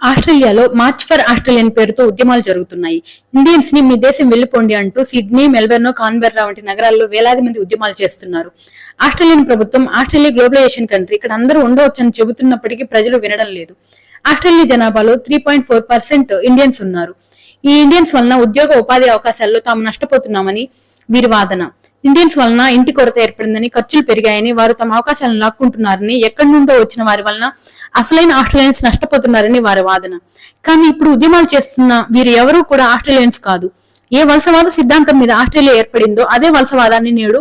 ఆస్ట్రేలియాలో March for Australian పేరుతో ఉద్యమాలు జరుగుతున్నాయి. ఇండియన్స్ ని మీ దేశం వెళ్లిపోండి అంటూ సిడ్నీ, మెల్బర్న్, కాన్బెర్రా వంటి నగరాల్లో వేలాది మంది ఉద్యమాలు చేస్తున్నారు. ఆస్ట్రేలియన్ ప్రభుత్వం ఆస్ట్రేలియా గ్లోబలైజేషన్ కంట్రీ, ఇక్కడ అందరూ ఉండవచ్చని చెబుతున్నప్పటికీ ప్రజలు వినడం లేదు. ఆస్ట్రేలియా జనాభాలో 3.4% ఇండియన్స్ ఉన్నారు. ఈ ఇండియన్స్ వలన ఉద్యోగ ఉపాధి అవకాశాల్లో తాము నష్టపోతున్నామని వీరి వాదన. ఇండియన్స్ వలన ఇంటి కొరత ఏర్పడిందని, ఖర్చులు పెరిగాయని, వారు తమ అవకాశాలను లాక్కుంటున్నారని, ఎక్కడి నుండో వచ్చిన వారి వలన అసలైన ఆస్ట్రేలియన్స్ నష్టపోతున్నారని వారి వాదన. కానీ ఇప్పుడు ఉద్యమాలు చేస్తున్న వీరు ఎవరూ కూడా ఆస్ట్రేలియన్స్ కాదు. ఏ వలసవాద సిద్ధాంతం మీద ఆస్ట్రేలియా ఏర్పడిందో అదే వలసవాదాన్ని నేడు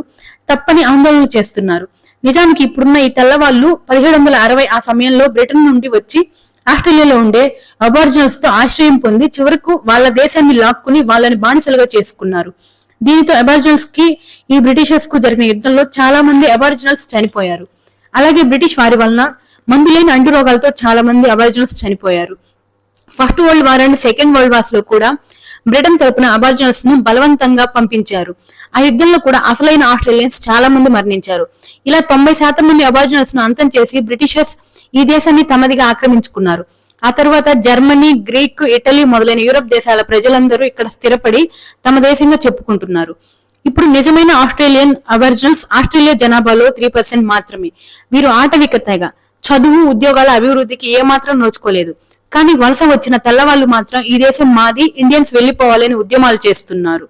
తప్పని ఆందోళన చేస్తున్నారు. నిజానికి ఇప్పుడున్న ఈ తెల్లవాళ్లు 1760 ఆ సమయంలో బ్రిటన్ నుండి వచ్చి ఆస్ట్రేలియాలో ఉండే అబార్జినల్స్ తో ఆశ్రయం పొంది చివరకు వాళ్ళ దేశాన్ని లాక్కుని వాళ్ళని బానిసలుగా చేసుకున్నారు. దీనితో అబార్జినల్స్ కి ఈ బ్రిటిషర్స్ కు జరిగిన యుద్ధంలో చాలా మంది అబార్జినల్స్ చనిపోయారు. అలాగే బ్రిటిష్ వారి వలన మందులేని అంటు రోగాలతో చాలా మంది అబార్జినల్స్ చనిపోయారు. First world war and second world wars లో కూడా బ్రిటన్ తరపున అబార్జినల్స్ ను బలవంతంగా పంపించారు. ఆ యుద్ధంలో కూడా అసలైన ఆస్ట్రేలియన్స్ చాలా మంది మరణించారు. ఇలా 90% మంది అబార్జినల్స్ ను అంతం చేసి బ్రిటిషర్స్ ఈ దేశాన్ని తమదిగా ఆక్రమించుకున్నారు. ఆ తర్వాత జర్మనీ, గ్రీక్, ఇటలీ మొదలైన యూరప్ దేశాల ప్రజలందరూ ఇక్కడ స్థిరపడి తమ దేశంగా చెప్పుకుంటున్నారు. ఇప్పుడు నిజమైన ఆస్ట్రేలియన్ అబార్జినల్స్ ఆస్ట్రేలియా జనాభాలో 3% మాత్రమే. వీరు ఆటవిక తెగ. చదువు, ఉద్యోగాల అభివృద్ధికి ఏమాత్రం నోచుకోలేదు. కానీ వలస వచ్చిన తెల్లవాళ్లు మాత్రం ఈ దేశం మాది, ఇండియన్స్ వెళ్లిపోవాలని ఉద్యమాలు చేస్తున్నారు.